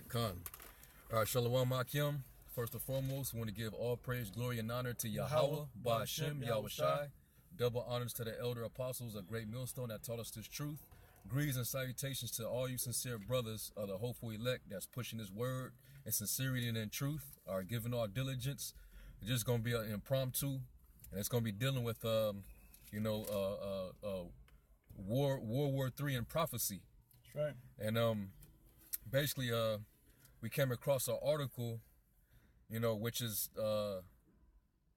right, Khan. All right, Shalom Akim. First and foremost, we want to give all praise, glory, and honor to Yahweh, Ba'ashem, Yahushai. Double honors to the elder apostles, a great millstone that taught us this truth. Greetings and salutations to all you sincere brothers of the hopeful elect that's pushing this word in sincerity and in truth, are giving all diligence. It's just going to be an impromptu, and it's going to be dealing with, World War III and prophecy. That's right. And basically, we came across an article, which is a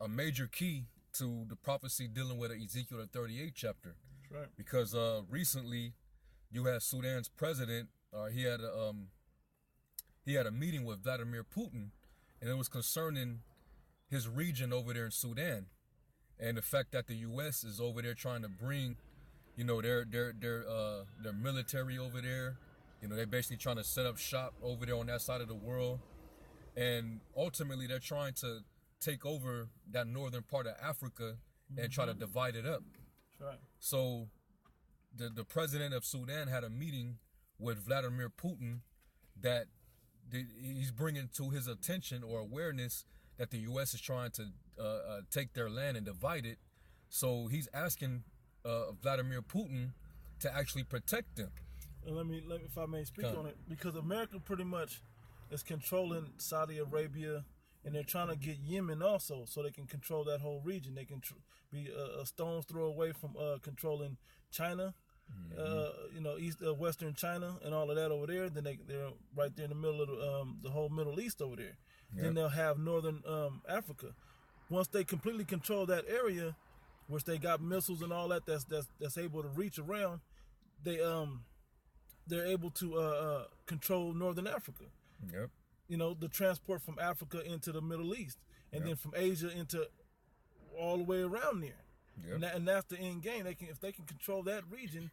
major key to the prophecy dealing with Ezekiel the 38th chapter. That's right. Because recently, you had Sudan's president, he had a meeting with Vladimir Putin, and it was concerning his region over there in Sudan, and the fact that the U.S. is over there trying to bring, their military over there. They're basically trying to set up shop over there on that side of the world, and ultimately they're trying to take over that northern part of Africa and try to divide it up. That's right. So the president of Sudan had a meeting with Vladimir Putin that he's bringing to his attention or awareness that the U.S. is trying to take their land and divide it. So he's asking Vladimir Putin to actually protect them. And let me, if I may speak on it, because America pretty much is controlling Saudi Arabia, and they're trying to get Yemen also, so they can control that whole region. They can be a stone's throw away from controlling China, Western China and all of that over there. Then they're right there in the middle of the whole Middle East over there. Yep. Then they'll have Northern Africa. Once they completely control that area, which they got missiles and all that that's able to reach around, they're able to control Northern Africa. Yep. The transport from Africa into the Middle East, and then from Asia into all the way around there. Yep. And that's the end game. If they can control that region,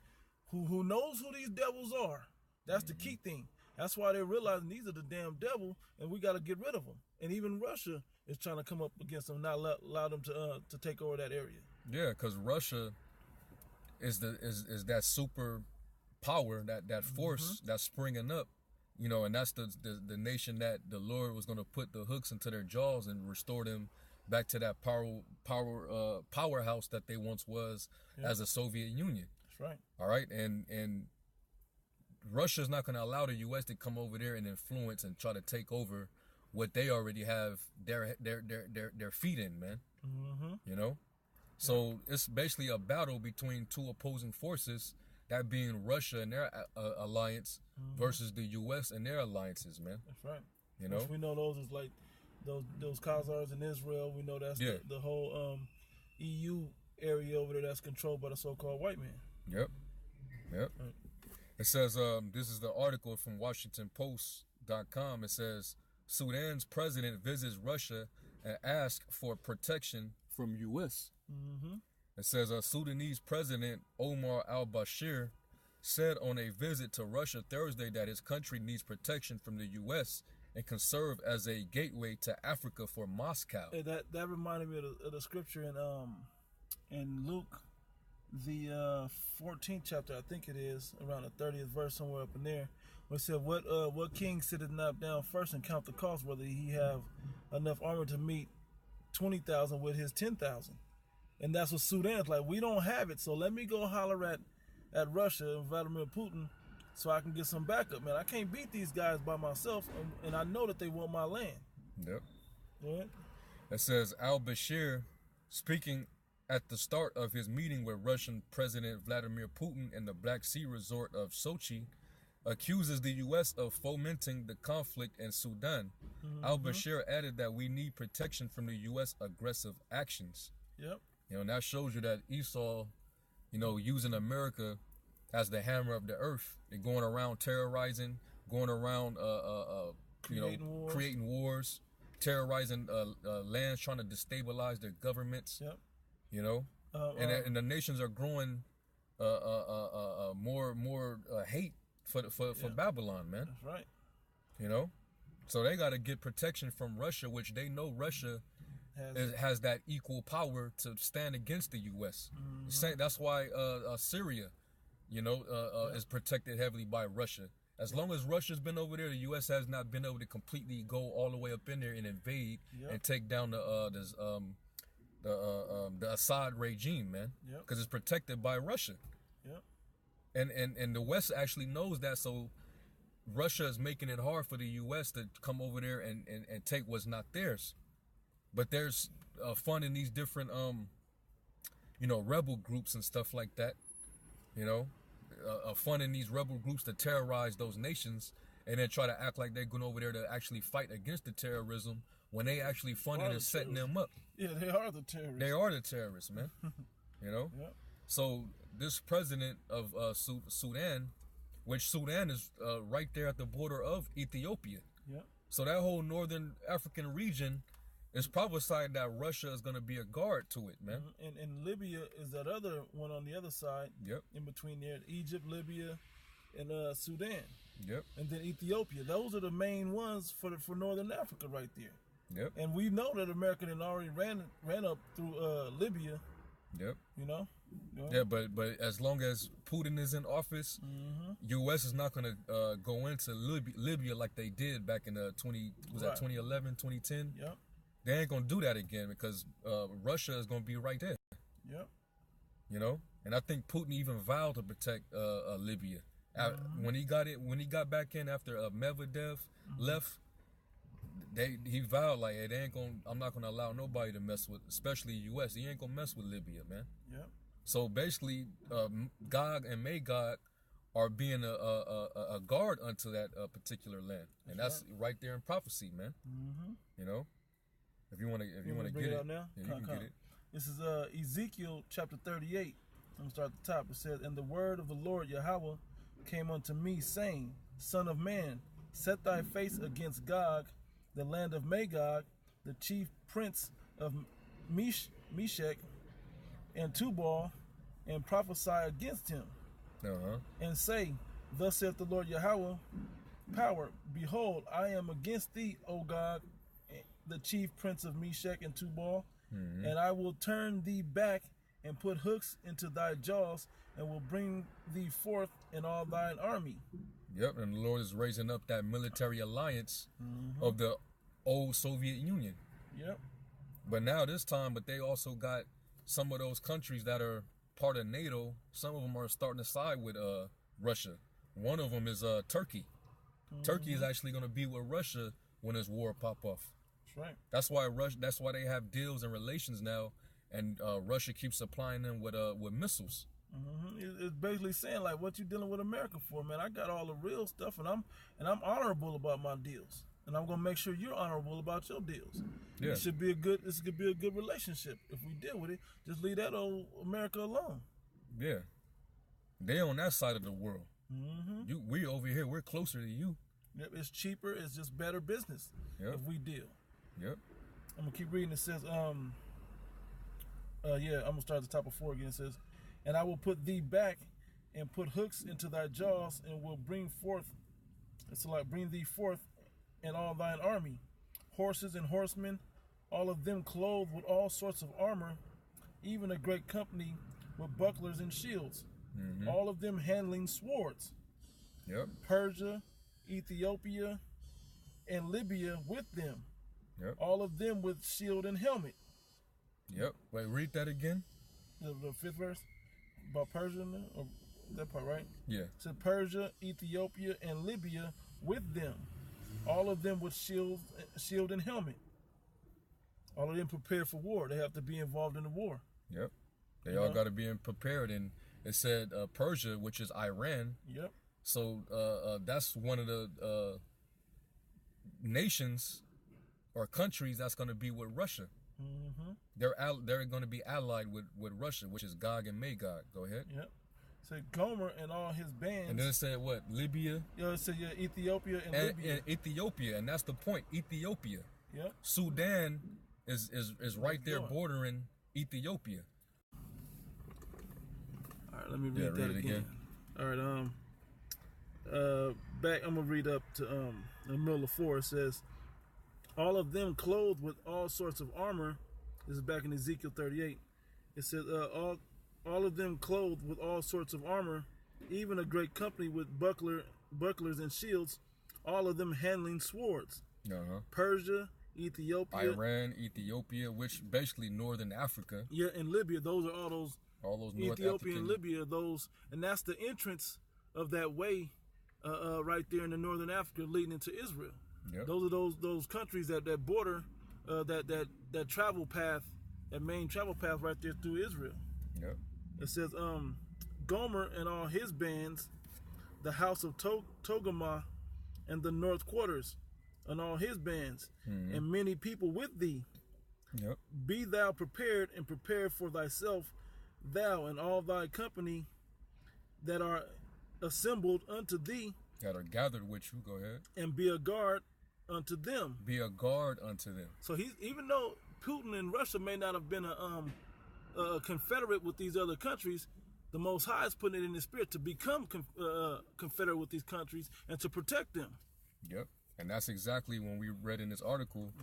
who knows who these devils are? That's the key thing. That's why they're realizing these are the damn devil, and we got to get rid of them. And even Russia is trying to come up against them, not allow them to take over that area. Yeah, because Russia is that super power, that force that's springing up. And that's the nation that the Lord was going to put the hooks into their jaws and restore them back to that powerhouse that they once was as a Soviet Union. That's right. All right, and Russia's not going to allow the U.S. to come over there and influence and try to take over what they already have their feet in, man. Mm-hmm. So it's basically a battle between two opposing forces. That being Russia and their alliance versus the U.S. and their alliances, man. That's right. Which we know those is like those Khazars in Israel. We know that's the whole EU area over there that's controlled by the so-called white man. Yep. Right. It says, this is the article from WashingtonPost.com. It says, Sudan's president visits Russia and asks for protection from U.S. Mm-hmm. It says Sudanese President Omar al-Bashir said on a visit to Russia Thursday that his country needs protection from the U.S. and can serve as a gateway to Africa for Moscow. Hey, that reminded me of the scripture in Luke, the 14th chapter, I think it is, around the 30th verse, somewhere up in there, where it said, what king sitteth not down first and count the cost, whether he have enough armor to meet 20,000 with his 10,000. And that's what Sudan's like. We don't have it, so let me go holler at Russia and Vladimir Putin so I can get some backup, man. I can't beat these guys by myself, and I know that they want my land. Yep. Go ahead. It says al-Bashir, speaking at the start of his meeting with Russian President Vladimir Putin in the Black Sea resort of Sochi, accuses the U.S. of fomenting the conflict in Sudan. Mm-hmm. Al-Bashir added that we need protection from the U.S. aggressive actions. Yep. And that shows you that Esau, using America as the hammer of the earth. They're going around terrorizing, going around, creating wars, terrorizing lands, trying to destabilize their governments. Yep. And the nations are growing more hate for Babylon, man. That's right. So they got to get protection from Russia, which they know Russia has that equal power to stand against the U.S. Mm-hmm. That's why Syria, is protected heavily by Russia. As long as Russia's been over there, the U.S. has not been able to completely go all the way up in there and invade and take down the Assad regime, man. Because it's protected by Russia. And the West actually knows that, so Russia is making it hard for the U.S. to come over there and take what's not theirs. But there's fun in these different, rebel groups and stuff like that, fun in these rebel groups to terrorize those nations and then try to act like they're going over there to actually fight against the terrorism when they actually funding and setting them up. Yeah, they are the terrorists. They are the terrorists, man. So this president of Sudan, which Sudan is right there at the border of Ethiopia. So that whole northern African region is prophesied that Russia is going to be a guard to it, man. And Libya is that other one on the other side. In between there, Egypt, Libya, and Sudan. And then Ethiopia. Those are the main ones for northern Africa right there. And we know that America had already ran up through Libya. Yeah, but as long as Putin is in office, U.S. is not going to go into Libya like they did back in 2011, 2010. They ain't gonna do that again because Russia is gonna be right there. And I think Putin even vowed to protect Libya. When he got back in after Medvedev left, he vowed like, hey, I'm not gonna allow nobody to mess with, especially U.S. He ain't gonna mess with Libya, man. So basically, Gog and Magog are being a guard unto that particular land, and that's right there in prophecy, man. If you want to get it, now? You can get it. This is Ezekiel chapter 38. I'm gonna start at the top. It says, "And the word of the Lord Yahweh came unto me, saying, Son of man, set thy face against Gog, the land of Magog, the chief prince of Meshech and Tubal, and prophesy against him, and say, Thus saith the Lord Yahweh, power, behold, I am against thee, O Gog, the chief prince of Meshech and Tubal, and I will turn thee back and put hooks into thy jaws, and will bring thee forth in all thine army." And the Lord is raising up that military alliance of the old Soviet Union. But now this time, they also got some of those countries that are part of NATO. Some of them are starting to side with Russia. One of them is Turkey. Turkey is actually going to be with Russia when this war pop off. That's why they have deals and relations now, and Russia keeps supplying them with missiles. It's basically saying like, what you dealing with America for, man? I got all the real stuff, and I'm honorable about my deals, and I'm gonna make sure you're honorable about your deals. This could be a good relationship. If we deal with it, just leave that old America alone. They on that side of the world. We over here, we're closer to you. It's cheaper. It's just better business if we deal. I'm gonna keep reading. It says, I'm gonna start at the top of 4 again. It says, "And I will put thee back and put hooks into thy jaws, and will bring thee forth in all thine army, horses and horsemen, all of them clothed with all sorts of armor, even a great company with bucklers and shields, all of them handling swords. Persia, Ethiopia, and Libya with them, all of them with shield and helmet." Wait, read that again. The 5th verse about Persia, or that part, right? It said Persia, Ethiopia, and Libya with them, all of them with shield and helmet. All of them prepared for war. They have to be involved in the war. They all got to be prepared. And it said Persia, which is Iran. So that's one of the nations or countries that's going to be with Russia. They're going to be allied with Russia, which is Gog and Magog. Go ahead. It said Gomer and all his bands. And then it said what? Libya? It said Ethiopia and Libya. And Ethiopia, and that's the point. Ethiopia. Sudan is right there bordering Ethiopia. All right, let me read that again. All right, back. I'm gonna read up to in the middle of 4. It says, "All of them clothed with all sorts of armor." This is back in Ezekiel 38. It says, all of them clothed with all sorts of armor, even a great company with buckler bucklers and shields, all of them handling swords. Persia, Ethiopia, Iran, Ethiopia, which basically northern Africa. Yeah, and Libya. Those are all those North Ethiopia African. and Libya. Those, and that's the entrance of that way, right there in the northern Africa, leading into Israel. Yep. Those are those countries that border that travel path, that main travel path right there through Israel. Yep. It says Gomer and all his bands, the house of Togarmah and the north quarters, and all his bands, and many people with thee. Yep. Be thou prepared, and prepare for thyself, thou and all thy company that are assembled unto thee. That are gathered with you. Go ahead. And be a guard unto them. Be a guard unto them. So even though Putin and Russia may not have been a confederate with these other countries, the Most High is putting it in his spirit to become confederate with these countries and to protect them. Yep. And that's exactly when we read in this article,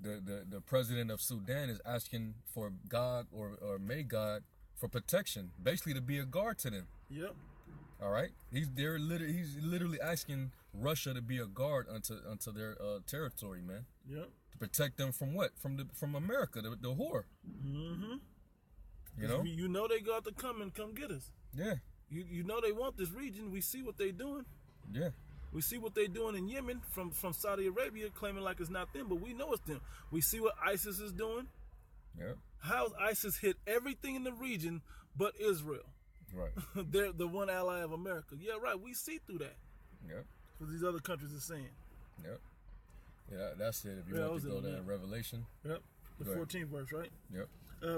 the president of Sudan is asking for God or may God for protection, basically to be a guard to them. Yep. All right. He's literally asking Russia to be a guard unto their territory, man. Yep. To protect them from what? From America, the whore. You know. You know they got to come get us. Yeah. You know they want this region. We see what they doing. Yeah. We see what they doing in Yemen from Saudi Arabia, claiming like it's not them, but we know it's them. We see what ISIS is doing. Yeah. How's ISIS hit everything in the region but Israel? Right. They're the one ally of America. Yeah, right. We see through that. Yep. What these other countries are saying. Yep. Yeah, that's it. If you want to go there in Revelation. Yep. The 14th verse, right? Yep.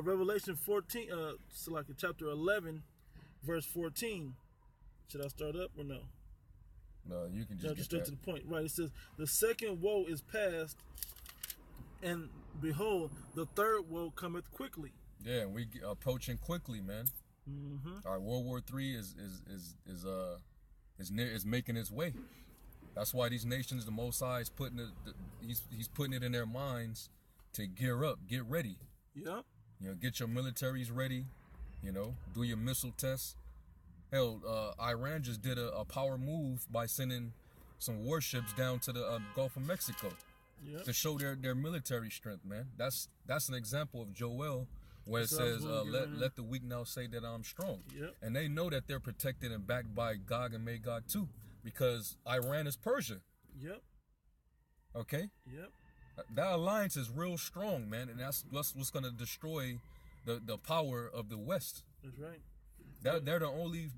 Revelation 14, so like chapter 11, verse 14. Should I start up or no? No, you can just get straight to the point. Right. It says, the second woe is past, and behold, the third woe cometh quickly. Yeah, and we approaching quickly, man. Our World War III is making its way. That's why these nations, the Most High is putting it. He's putting it in their minds to gear up, get ready. Yep. You know, get your militaries ready. You know, do your missile tests. Hell, Iran just did a power move by sending some warships down to the Gulf of Mexico to show their military strength, man. That's an example of Joel, where it says, let the weak now say that I'm strong. Yep. And they know that they're protected and backed by Gog and Magog too, because Iran is Persia. Yep. Okay? Yep. That alliance is real strong, man, and that's what's going to destroy the power of the West. That's right. They're the only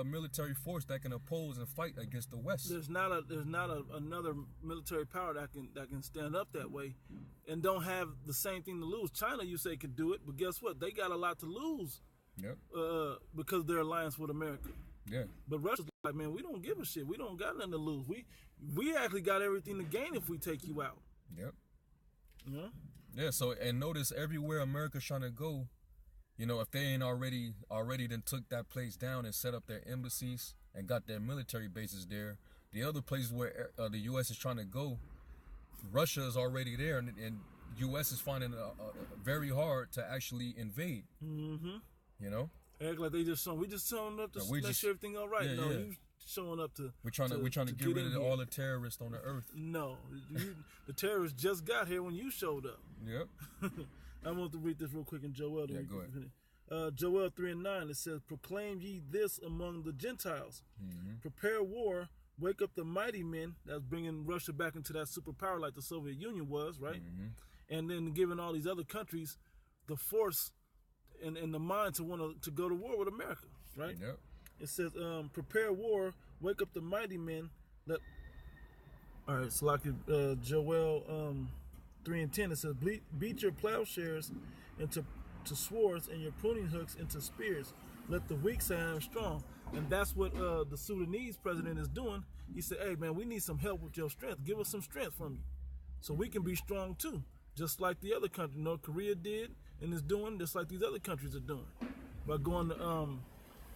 military force that can oppose and fight against the West. There's not another military power that can stand up that way, and don't have the same thing to lose. China, you say, could do it, but guess what? They got a lot to lose. Yep. Because of their alliance with America. Yeah. But Russia's like, man, we don't give a shit. We don't got nothing to lose. We actually got everything to gain if we take you out. Yep. You know? Yeah. So, and notice everywhere America's trying to go, you know, if they ain't already then took that place down and set up their embassies and got their military bases there, the other places where the U.S. is trying to go, Russia is already there, and U.S. is finding it very hard to actually invade. Mm-hmm. You know, act like we just showing up to make sure everything all right. No, you showing up to. We're trying to get rid of all the terrorists on the earth. No, the terrorists just got here when you showed up. Yep. I want to read this real quick in Joel. Yeah, go ahead. Joel 3:9. It says, "Proclaim ye this among the Gentiles: Prepare war, wake up the mighty men." That's bringing Russia back into that superpower like the Soviet Union was, right? And then giving all these other countries the force and the mind to want to go to war with America, right? Yep. It says, "Prepare war, wake up the mighty men." All right, so like Joel 3:10, it says, "Beat your plowshares into swords and your pruning hooks into spears. Let the weak say I am strong." And that's what the Sudanese president is doing. He said, "Hey man, we need some help with your strength. Give us some strength from you, so we can be strong too, just like the other country. North Korea did and is doing, just like these other countries are doing, by going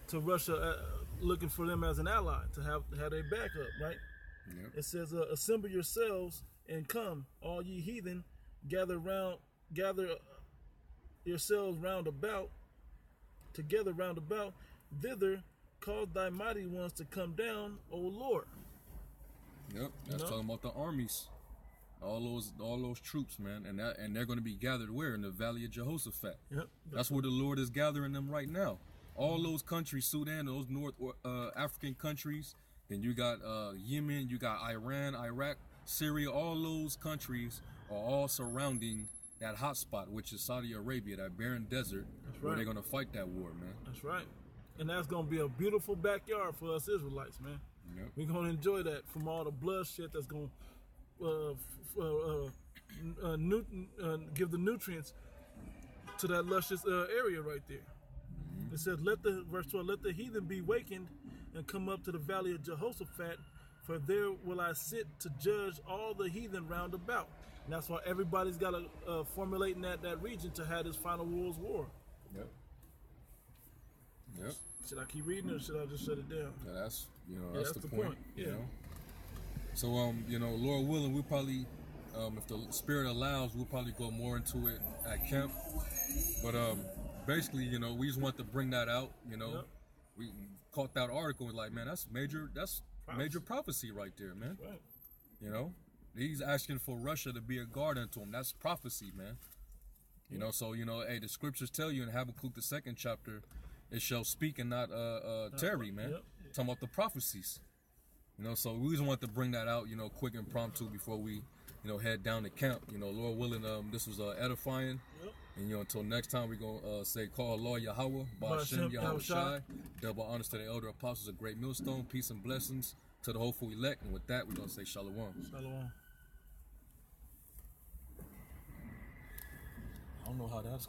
to Russia, looking for them as an ally to have their backup, right?" Yep. It says, "Assemble yourselves and come, all ye heathen, gather yourselves round about, thither cause thy mighty ones to come down, O Lord." Yep, that's talking about the armies, all those troops, man, and they're going to be gathered where? In the Valley of Jehoshaphat. Yep, that's where the Lord is gathering them right now. All those countries, Sudan, those North African countries. Then you got Yemen, you got Iran, Iraq, Syria. All those countries are all surrounding that hot spot, which is Saudi Arabia, that barren desert, where they're going to fight that war, man. That's right. And that's going to be a beautiful backyard for us Israelites, man. Yep. We're going to enjoy that from all the bloodshed that's going to give the nutrients to that luscious area right there. It says, verse 12, let the heathen be wakened and come up to the valley of Jehoshaphat, for there will I sit to judge all the heathen round about. And that's why everybody's got to formulate in that region to have this final world's war. Yep. Yep. Should I keep reading or should I just shut it down? Yeah, that's that's the point. Yeah. You know? So Lord willing, we'll probably if the Spirit allows, we'll probably go more into it at camp. But basically, we just want to bring that out. We caught that article and like, man, that's major prophecy right there, man. Right. He's asking for Russia to be a guard unto him. That's prophecy, man. So hey, the scriptures tell you in Habakkuk the 2nd chapter, it shall speak and not tarry, man. Yep. Talking about the prophecies. So we just want to bring that out, quick and impromptu before we, head down to camp. Lord willing, this was edifying. Yep. And until next time, we're gonna say, call Lord Yahweh, Ba'ashem Yahweh Shai. Double honors to the elder apostles of Great Millstone. Peace and blessings to the hopeful elect. And with that, we're gonna say Shalom. Shalom. I don't know how that's